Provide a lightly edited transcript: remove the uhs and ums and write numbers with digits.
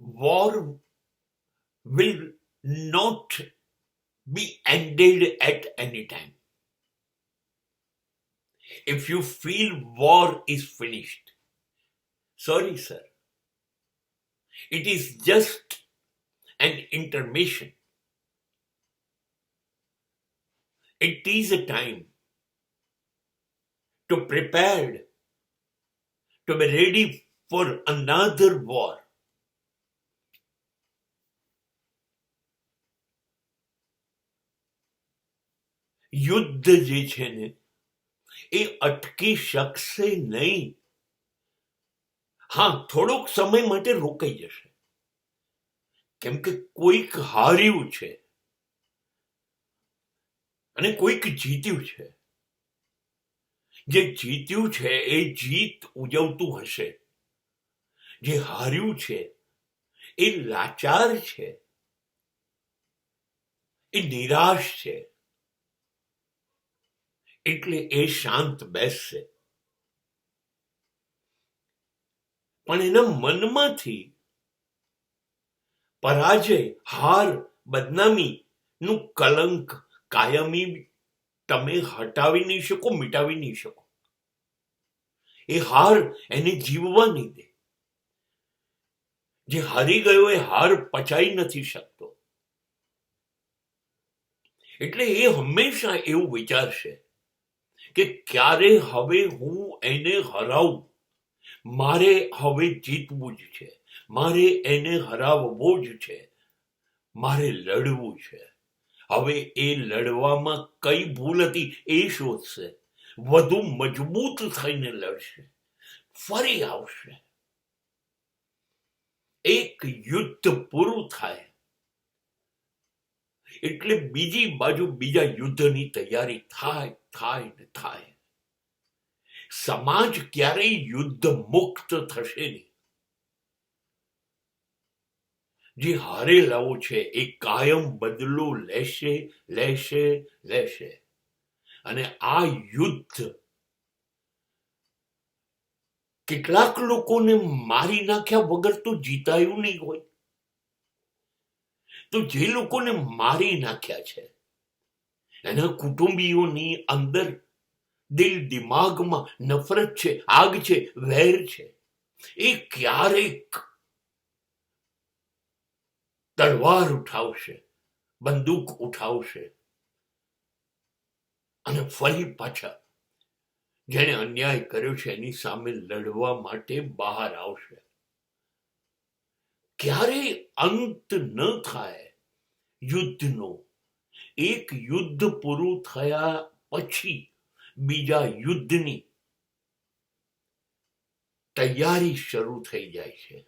war will not be ended at any time. If you feel war is finished, sorry, sir. It is just an intermission. It is a time to prepare, to be ready for another war. યુદ્ધ જે છે ને એ અટકી શકશે નહીં. હા, થોડોક સમય માટે રોકાઈ જશે, કેમ કે કોઈક હાર્યું છે અને કોઈક જીત્યું છે. જે જીત્યું છે એ જીત ઉજવતું હશે, જે હાર્યું છે એ લાચાર છે, એ નિરાશ છે, એટલે એ શાંત બેસશે. પણ એના મનમાંથી પરાજય, હાર, બદનામી નું કલંક કાયમી તમે હટાવી નહીં શકો, મિટાવી નહીં શકો. એ હાર એને જીવવા નહીં દે. જે હારી ગયો એ હાર પચાઈ નથી શકતો. એટલે એ હંમેશા એવું વિચારશે કે ક્યારે હવે હું એને હરાવું, મારે હવે જીતવું જ છે, મારે એને હરાવવો જ છે, મારે લડવું છે. હવે એ લડવામાં કઈ ભૂલ હતી એ શોધશે, વધુ મજબૂત થઈને લડશે, ફરી આવશે. એક યુદ્ધ પૂરું થાય એટલે બીજી બાજુ બીજા યુદ્ધની તૈયારી થાય ને થાય. સમાજ ક્યારેય યુદ્ધ મુક્ત થશે નહીં. જે હારેલાઓ છે એ કાયમ બદલો લેશે. અને આ યુદ્ધ કેટલાક લોકોને મારી નાખ્યા વગર તો જીતાયું નહીં હોય. તો જે લોકોને મારી નાખ્યા છે એના કુટુંબીઓની અંદર દિલ દિમાગમાં નફરત છે, આગ છે, વેર છે. એ ક્યારેક તલવાર ઉઠાવશે, બંદૂક ઉઠાવશે અને ફરી પાછા જેને અન્યાય કર્યો છે એની સામે લડવા માટે બહાર આવશે. ક્યારેય અંત ન થાય યુદ્ધનો. એક યુદ્ધ પૂરું થયા પછી બીજા યુદ્ધની તૈયારી શરૂ થઈ જાય છે.